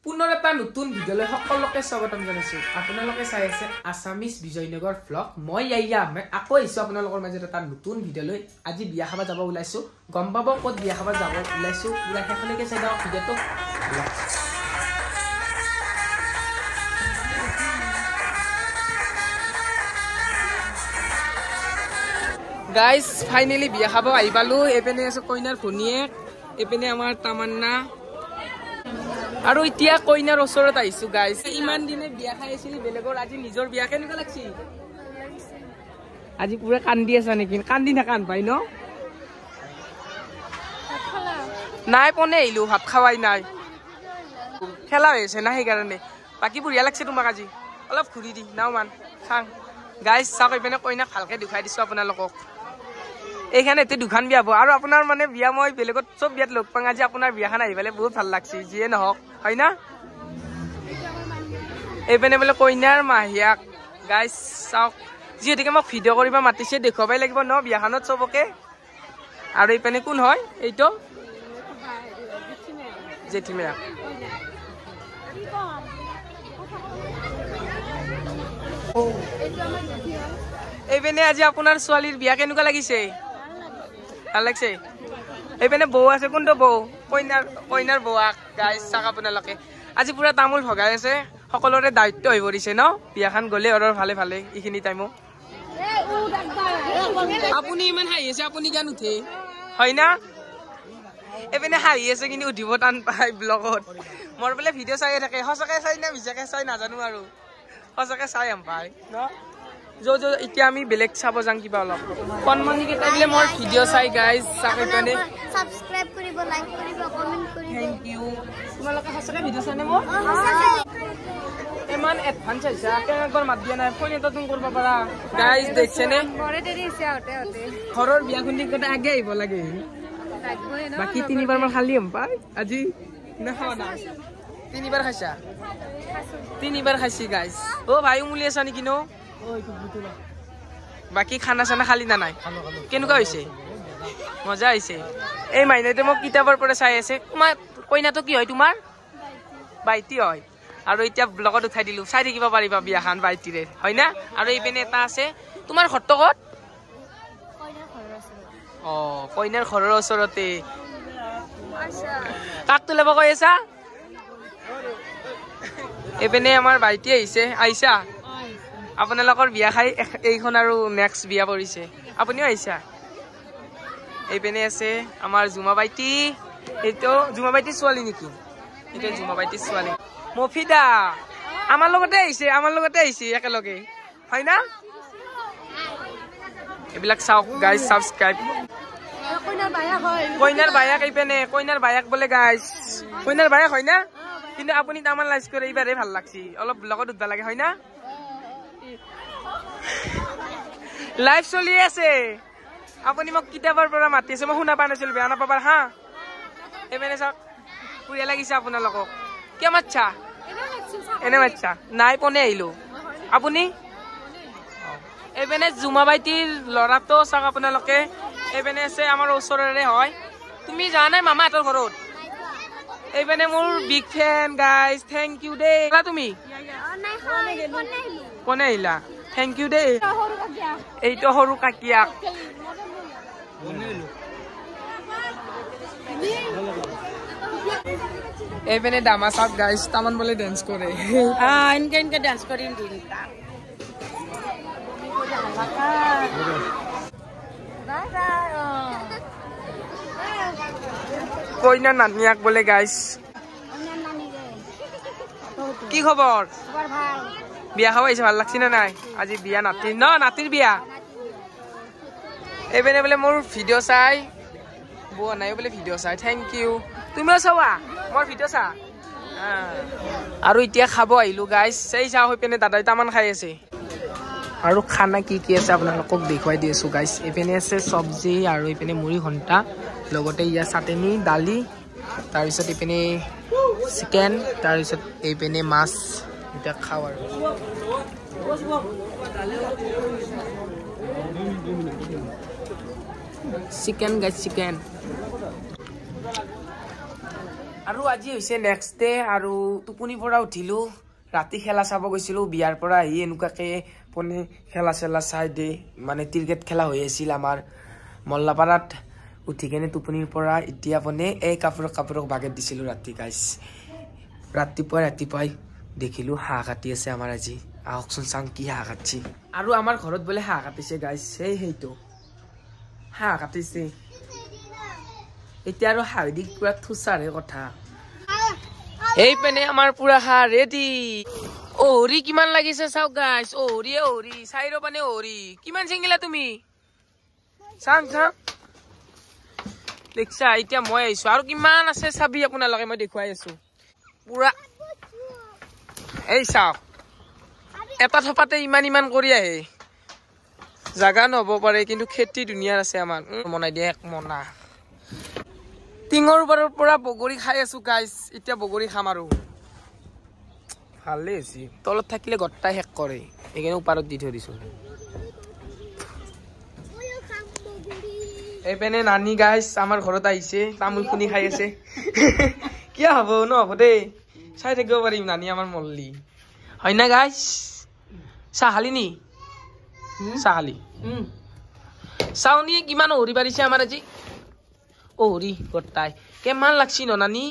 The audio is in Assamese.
পুনৰ এটা নতুন ভিডিঅ'লৈ সকলোকে স্বাগতম জনাইছো। আপোনালোকে চাই আছে আছামিজ বিজয়নগৰ ব্লগ। মই ইয়াইয়া আহমেদ আকৌ আহিছো আপোনালোকৰ মাজত এটা নতুন ভিডিঅ'লৈ। আজি বিয়া খাব যাব ওলাইছো, গম পাব ক'ত বিয়া খাব যাব ওলাইছো। পুৰা শেষলৈকে চাই যাওক ভিডিঅ'টো। গাইজ ফাইনেলি বিয়া খাব আহি পালো। এইপিনে আছে কইনাৰ ভনীয়েক, এইপিনে আমাৰ তামান্না আৰু এতিয়া কইনাৰ ওচৰত আহিছো। গাইজ ইমান দিনে বিয়া খাই আছিল বেলেগৰ, আজি নিজৰ বিয়া কেনেকুৱা লাগছি? আজি পুৰা কান্দি আছা নেকি? কান্দি নাকান পাই ন? নাই পনে আহিলো, ভাত খাৱাই নাই, খেলা হৈছে না সেইকাৰণে। বাকী বঢ়িয়া লাগছে তোমাক আজি? অলপ ঘূৰি দি নাও মান খাং। গাইজ চাওক এইপিনে কইনাক ভালকে দেখুৱাই দিছো আপোনালোকক। এইখানে এতিয়া দুখান বিয়া হব আৰু আপোনাৰ মানে বিয়া মই বেলেগত চব বিয়াত লগ পাওঁ, আজি আপোনাৰ বিয়াখন আহি পেলাই বহুত ভাল লাগছে। যিয়ে নহওক হয় না? এইপিনে বোলে কইনাৰ মাহীয়াক। গাইজ চাওক, যিহেতুকে মোক ভিডিঅ' কৰিব মাতিছে দেখুৱাবই লাগিব ন বিয়াখনত চবকে। আৰু এইপিনে কোন হয়? এইটো জেঠিমাক। এইপিনে আজি আপোনাৰ ছোৱালীৰ বিয়া কেনেকুৱা লাগিছে? ভাল লাগছে? এইপিনে বৌ আছে, কোনটো বৌ? কইনাৰ বৌৱাক। গাইজ চাওক আপোনালোকে আজি পুৰা তামোল ভগাই আছে, সকলোৰে দায়িত্ব হৈ পৰিছে ন বিয়াখন গলে আৰু ভালে ভালে। এইখিনি টাইমো আপুনি ইমান হাঁহি আছে, আপুনি গান উঠে হয় না? এইপিনে হাঁহি আছে কিন্তু উঠিব টান পায় ব্লগত। মোৰ বোলে ভিডিঅ' চাইয়ে থাকে, সঁচাকে চাই না মিছাকে চাই নাজানো আৰু সঁচাকে চাই আম পাই ন। এতিয়া আমি বেলেগ চাব যাম কিবা অলপ। কণমানি কেইটা বোলে মোৰ ভিডিঅ' চাই। গাইজ চাওক এইপিনে সাবস্ক্ৰাইব কৰিব, লাইক কৰিব, কমেন্ট কৰিব। Thank you. তোমালোকে সঁচাকে ভিডিঅ' চাই নে? মোৰ ইমান এডভান্স হৈছে, একবাৰ মাত দিয়া নাই, ফোন এটা তুমি কৰিব পাৰা। গাইজ দেখছেনে ঘৰৰ বিয়া খুন্দি কথা আগে আহিব লাগে। বাকী 3বাৰ মান খালি হম পাই আজি নাখাৱা না? 3বাৰ খাইছা? 3বাৰ খাইছি। গাইজ অ ভাই উমুলি আছা নেকি ন? বাকী খানা চানা খালি না নাই? কেনেকুৱা হৈছে? মজা হৈছে। এই মাইনাইটো মোক কিতাপৰ পৰা চাই আছে। তোমাৰ কইনাটো কি হয়? তোমাৰ বাইটি হয়। আৰু এতিয়া ব্লগত উঠাই দিলো, চাই থাকিব পাৰিবা বিয়াখন বাইটিৰে হয় না? আৰু এইপিনে এটা আছে। তোমাৰ ঘৰটো ক'ত? অ কইনাৰ ঘৰৰ ওচৰতে। কাক তোলাব কৈ আছা? এইপিনে আমাৰ বাইটি আহিছা। আপোনালোকৰ বিয়া খাই এইখন আৰু নেক্সট বিয়া পৰিছে, আপুনিও আহিছা। এইপিনে আছে আমাৰ জুমা বাইটি। এইটো জুমা বাইটিৰ ছোৱালী নেকি? এইটো জুমা বাইটিৰ ছোৱালী মফিদা। আমাৰ লগতে আহিছে একেলগে হয় না? এইবিলাক চাওক গাইজ, ছাবস্ক্ৰাইব। কইনাৰ বায়াক এইপিনে, কইনাৰ বায়াক বোলে গাইজ। কইনাৰ বায়াক হয় না? কিন্তু আপুনি তামান লাইক কৰে, এইবাৰে ভাল লাগছি। অলপ ব্লগত উঠবা লাগে হয় না? লাইভ চলি আছে, আপুনি মোক কিতাপৰ পৰা মাতি আছে, মই শুনা পোৱা নাছিলো, বেয়া নাপাবাৰ হা। এইপিনে চাওক বঢ়িয়া লাগিছে আপোনালোকক। কিয় মাতছা? এনে মাতছা? নাই পনে আহিলো। আপুনি? এইপিনে জুমা বাইটিৰ ল'ৰাটো চাওক আপোনালোকে। এইপিনে আছে আমাৰ ওচৰৰে হয়। তুমি যোৱা নাই মামাহঁতৰ ঘৰত? এইপিনে মোৰ big fan guys, thank you দেই। তুমি কোনে আহিলা? থেংক ইউ দেই। এইটো সৰু কাকিয়াক। এইপিনে দামা চাওক গাইজ, তামান বোলে ডেন্স কৰে। ইনকে ডান্স কৰিম দিন। কইনাৰ নানিয়াক বোলে গাইজ। কি খবৰ? বিয়া খাব আহিছে, ভাল লাগছি না নাই? আজি বিয়া নাতিৰ ন, নাতিৰ বিয়া। এইপিনে বোলে মোৰ ভিডিঅ' চাই, বোৱা নাই বোলে ভিডিঅ' চাই। Thank you. তুমিও চাবা মোৰ ভিডিঅ' চা। আৰু এতিয়া খাব আহিলো গাইজ। চাই চাওঁ সেইপিনে দাদাই তামান খাই আছে। আৰু খানা কি কি আছে আপোনালোকক দেখুৱাই দি আছো গাইজ। এইপিনে আছে চব্জি আৰু এইপিনে মুড়ি ঘণ্টা, লগতে ইয়াৰ চাটনি, দালি, তাৰপিছত এইপিনে চিকেন, তাৰপিছত এইপিনে মাছ। এতিয়া খাওঁ আৰু চিকেন গাইজ, চিকেন। আৰু আজি হৈছে নেক্সট ডে আৰু টোপনিৰ পৰা উঠিলো ৰাতি খেলা চাব গৈছিলো বিয়াৰ পৰা আহি এনেকুৱাকে পনে খেলা চেলা চাই দে মানে ক্ৰিকেট খেলা হৈ আছিল আমাৰ মল্লাপাৰাত উঠি কেনে টোপনিৰ পৰা এতিয়া পনে এই কাপোৰক বাগেট দিছিলো ৰাতি গাইছ ৰাতিপুৱাই দেখিলো হাঁহ কাটি আছে আমাৰ আজি আহকচোন চাং কি হাঁহ কাটছি আৰু আমাৰ ঘৰত বোলে হাঁহ কাটিছে গাইছ সেইটো হাঁহ কাটিছে এতিয়া আৰু হাঁহি পুৰা থুচাৰে কথা এই পেনে আমাৰ পুৰা হাঁহ ৰেডি অহৰি কিমান লাগিছে চাওক গাইছ অহৰি চাইৰ পানে অহৰি কিমান চিঙিলা তুমি চাং দেখিছা এতিয়া মই আহিছো আৰু কিমান আছে চাবি আপোনালোকে মই দেখুৱাই আছো পুৰা এই চাওক এটা থপাতে ইমান কৰি আহে জাগা নহব পাৰে কিন্তু খেতি ধুনীয়া আছে আমাৰ মনাই দিয়ে এক মনা টিঙৰ ওপৰৰ পৰা বগৰী খাই আছো গাইছ এতিয়া বগৰী খাম আৰু ভালেই হৈছে তলত থাকিলে গটাই শেষ কৰে সেইকাৰণে ওপৰত দি থৈ দিছো এইপিনে নানি গাইছ আমাৰ ঘৰত আহিছে তামোল খুনি খাই আছে কিয় হব নহব দেই চাই থাকিব পাৰিম নানি আমাৰ মল্লি হয় না গাইছ চাহ খালি নি চাহ খালি চাউনি কিমান অহৰি পাৰিছে আমাৰ আজি অহৰি গটাই কিমান লাগছি ন নানি